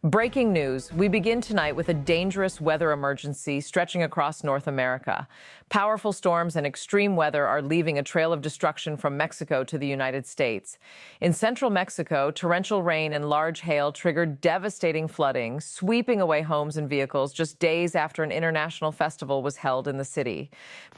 Breaking news. We begin tonight with a dangerous weather emergency stretching across North America. Powerful storms and extreme weather are leaving a trail of destruction from Mexico to the United States. In central Mexico, torrential rain and large hail triggered devastating flooding, sweeping away homes and vehicles just days after an international festival was held in the city.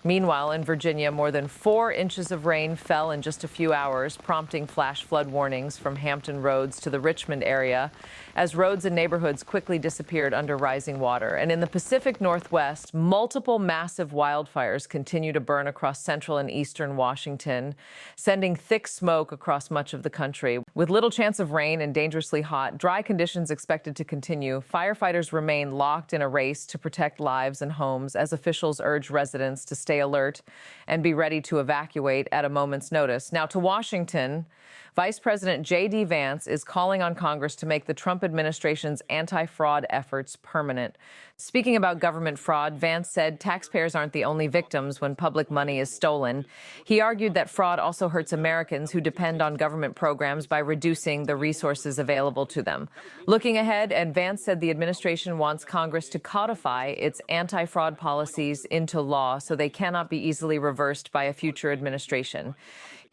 Meanwhile, in Virginia, more than 4 inches of rain fell in just a few hours, prompting flash flood warnings from Hampton Roads to the Richmond area, as roads and neighborhoods quickly disappeared under rising water. And in the Pacific Northwest, multiple massive wildfires continue to burn across central and eastern Washington, sending thick smoke across much of the country. With little chance of rain and dangerously hot, dry conditions expected to continue, firefighters remain locked in a race to protect lives and homes as officials urge residents to stay alert and be ready to evacuate at a moment's notice. Now to Washington, Vice President J.D. Vance is calling on Congress to make the Trump administration's anti-fraud efforts permanent. Speaking about government fraud, Vance said taxpayers aren't the only victims when public money is stolen. He argued that fraud also hurts Americans who depend on government programs by reducing the resources available to them. Looking ahead, and Vance said the administration wants Congress to codify its anti-fraud policies into law so they cannot be easily reversed by a future administration.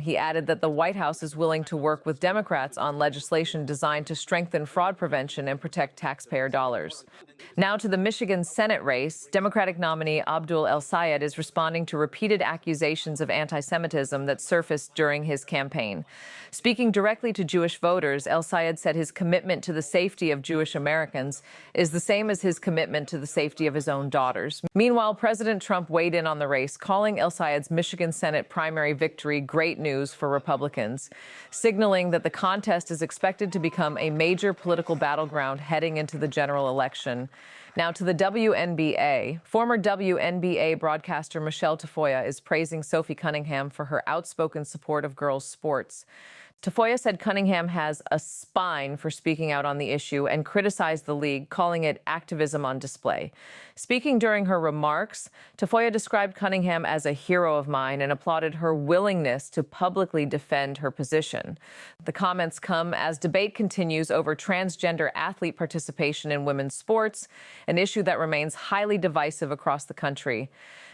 He added that the White House is willing to work with Democrats on legislation designed to strengthen fraud prevention and protect taxpayer dollars. Now to the Michigan Senate race. Democratic nominee Abdul El-Sayed is responding to repeated accusations of anti-Semitism that surfaced during his campaign. Speaking directly to Jewish voters, El-Sayed said his commitment to the safety of Jewish Americans is the same as his commitment to the safety of his own daughters. Meanwhile, President Trump weighed in on the race, calling El-Sayed's Michigan Senate primary victory great news for Republicans, signaling that the contest is expected to become a major political battleground heading into the general election. Now to the WNBA. Former WNBA broadcaster Michelle Tafoya is praising Sophie Cunningham for her outspoken support of girls' sports. Tafoya said Cunningham has a spine for speaking out on the issue and criticized the league, calling it activism on display. Speaking during her remarks, Tafoya described Cunningham as a hero of mine and applauded her willingness to publicly defend her position. The comments come as debate continues over transgender athlete participation in women's sports, an issue that remains highly divisive across the country.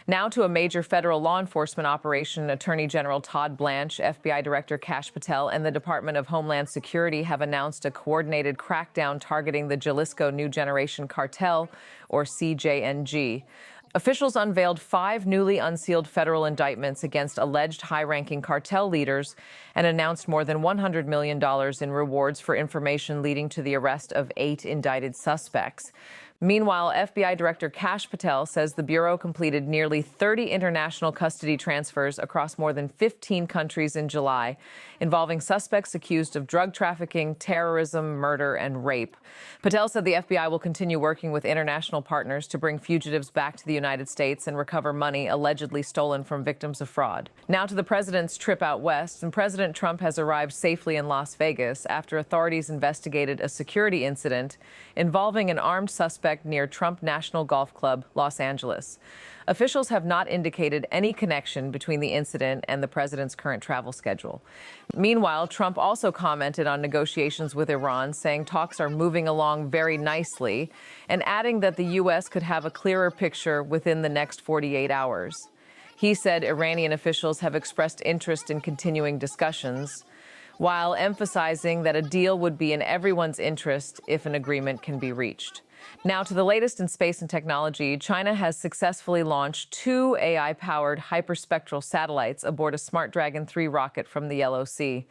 Now to a major federal law enforcement operation. Attorney General Todd Blanche, FBI Director Kash Patel, and the Department of Homeland Security have announced a coordinated crackdown targeting the Jalisco New Generation Cartel, or CJNG. Officials unveiled 5 newly unsealed federal indictments against alleged high-ranking cartel leaders and announced more than $100 million in rewards for information leading to the arrest of 8 indicted suspects. Meanwhile, FBI Director Kash Patel says the Bureau completed nearly 30 international custody transfers across more than 15 countries in July, involving suspects accused of drug trafficking, terrorism, murder, and rape. Patel said the FBI will continue working with international partners to bring fugitives back to the United States and recover money allegedly stolen from victims of fraud. Now to the president's trip out west, and President Trump has arrived safely in Las Vegas after authorities investigated a security incident involving an armed suspect near Trump National Golf Club, Los Angeles. Officials have not indicated any connection between the incident and the president's current travel schedule. Meanwhile, Trump also commented on negotiations with Iran, saying talks are moving along very nicely, and adding that the U.S. could have a clearer picture within the next 48 hours. He said Iranian officials have expressed interest in continuing discussions, while emphasizing that a deal would be in everyone's interest if an agreement can be reached. Now to the latest in space and technology. China has successfully launched 2 AI-powered hyperspectral satellites aboard a Smart Dragon 3 rocket from the LOC.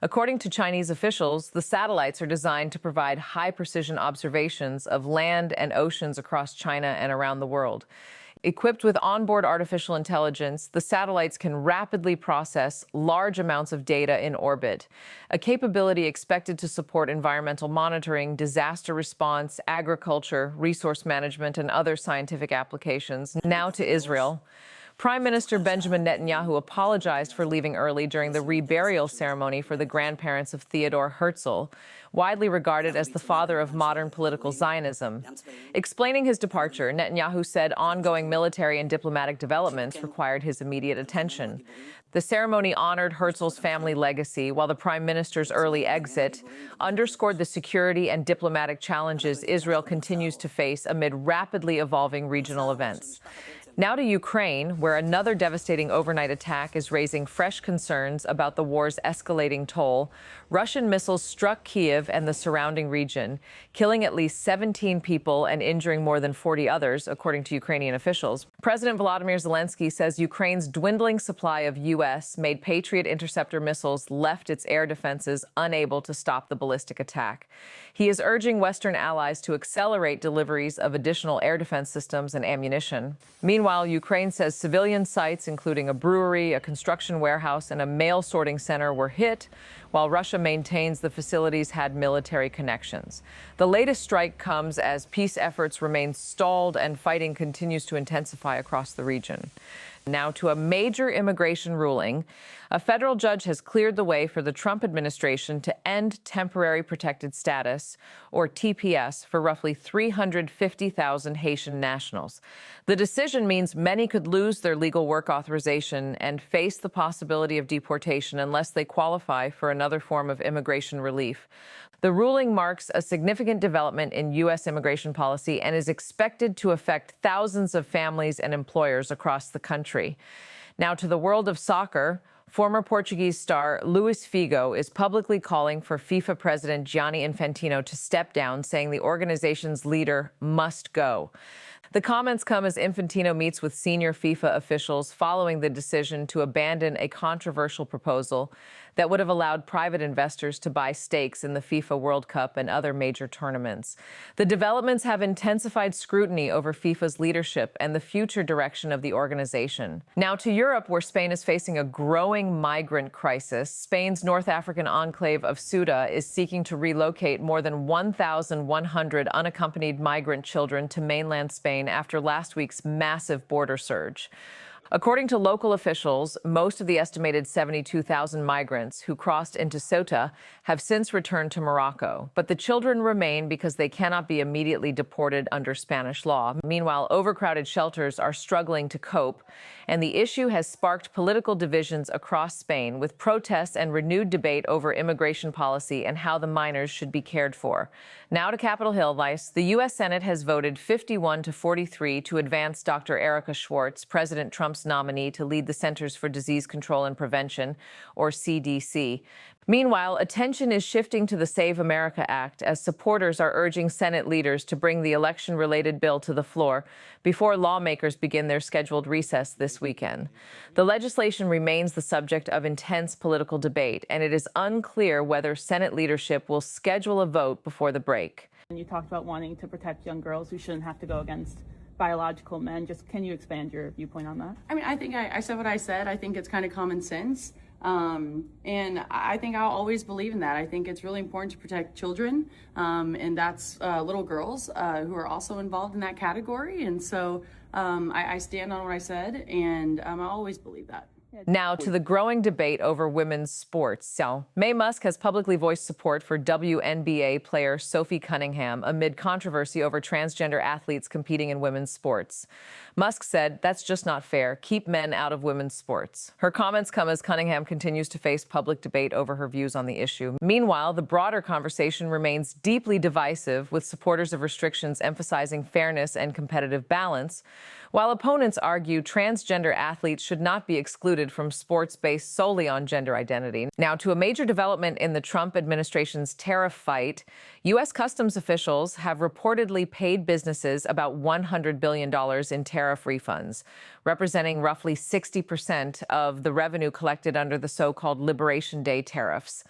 According to Chinese officials, the satellites are designed to provide high-precision observations of land and oceans across China and around the world. Equipped with onboard artificial intelligence, the satellites can rapidly process large amounts of data in orbit, a capability expected to support environmental monitoring, disaster response, agriculture, resource management, and other scientific applications. Now to Israel. Prime Minister Benjamin Netanyahu apologized for leaving early during the reburial ceremony for the grandparents of Theodor Herzl, widely regarded as the father of modern political Zionism. Explaining his departure, Netanyahu said ongoing military and diplomatic developments required his immediate attention. The ceremony honored Herzl's family legacy, while the prime minister's early exit underscored the security and diplomatic challenges Israel continues to face amid rapidly evolving regional events. Now to Ukraine, where another devastating overnight attack is raising fresh concerns about the war's escalating toll. Russian missiles struck Kyiv and the surrounding region, killing at least 17 people and injuring more than 40 others, according to Ukrainian officials. President Volodymyr Zelensky says Ukraine's dwindling supply of U.S.-made Patriot interceptor missiles left its air defenses unable to stop the ballistic attack. He is urging Western allies to accelerate deliveries of additional air defense systems and ammunition. Meanwhile, Ukraine says civilian sites, including a brewery, a construction warehouse, and a mail sorting center, were hit, while Russia maintains the facilities had military connections. The latest strike comes as peace efforts remain stalled and fighting continues to intensify across the region. Now to a major immigration ruling. A federal judge has cleared the way for the Trump administration to end temporary protected status, or TPS, for roughly 350,000 Haitian nationals. The decision means many could lose their legal work authorization and face the possibility of deportation unless they qualify for another form of immigration relief. The ruling marks a significant development in U.S. immigration policy and is expected to affect thousands of families and employers across the country. Now to the world of soccer. Former Portuguese star Luis Figo is publicly calling for FIFA President Gianni Infantino to step down, saying the organization's leader must go. The comments come as Infantino meets with senior FIFA officials following the decision to abandon a controversial proposal that would have allowed private investors to buy stakes in the FIFA World Cup and other major tournaments. The developments have intensified scrutiny over FIFA's leadership and the future direction of the organization. Now to Europe, where Spain is facing a growing migrant crisis. Spain's North African enclave of Ceuta is seeking to relocate more than 1,100 unaccompanied migrant children to mainland Spain after last week's massive border surge. According to local officials, most of the estimated 72,000 migrants who crossed into Ceuta have since returned to Morocco, but the children remain because they cannot be immediately deported under Spanish law. Meanwhile, overcrowded shelters are struggling to cope, and the issue has sparked political divisions across Spain, with protests and renewed debate over immigration policy and how the minors should be cared for. Now to Capitol Hill, Vice. The U.S. Senate has voted 51-43 to advance Dr. Erica Schwartz, President Trump's nominee to lead the Centers for Disease Control and Prevention, or CDC. Meanwhile, attention is shifting to the Save America Act as supporters are urging Senate leaders to bring the election-related bill to the floor before lawmakers begin their scheduled recess this weekend. The legislation remains the subject of intense political debate, and it is unclear whether Senate leadership will schedule a vote before the break. And you talked about wanting to protect young girls who shouldn't have to go against biological men. Just can you expand your viewpoint on that? I mean, I think I said what I said. I think it's kind of common sense. And I think I'll always believe in that. I think it's really important to protect children, and that's little girls who are also involved in that category. And so I stand on what I said, and I always believe that. Now to the growing debate over women's sports. So, Mae Musk has publicly voiced support for WNBA player Sophie Cunningham amid controversy over transgender athletes competing in women's sports. Musk said, "That's just not fair. Keep men out of women's sports." Her comments come as Cunningham continues to face public debate over her views on the issue. Meanwhile, the broader conversation remains deeply divisive, with supporters of restrictions emphasizing fairness and competitive balance, while opponents argue transgender athletes should not be excluded from sports based solely on gender identity. Now to a major development in the Trump administration's tariff fight. U.S. Customs officials have reportedly paid businesses about $100 billion in tariff refunds, representing roughly 60% of the revenue collected under the so-called Liberation Day tariffs.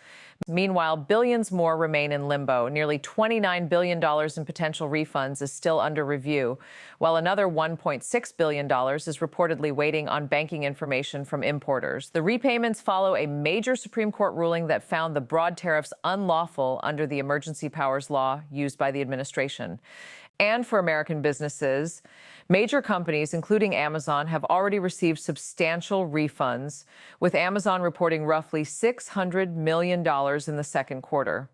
Meanwhile, billions more remain in limbo. Nearly $29 billion in potential refunds is still under review, while another $1.6 billion is reportedly waiting on banking information from importers. The repayments follow a major Supreme Court ruling that found the broad tariffs unlawful under the emergency powers law used by the administration. And for American businesses, major companies, including Amazon, have already received substantial refunds, with Amazon reporting roughly $600 million in the second quarter.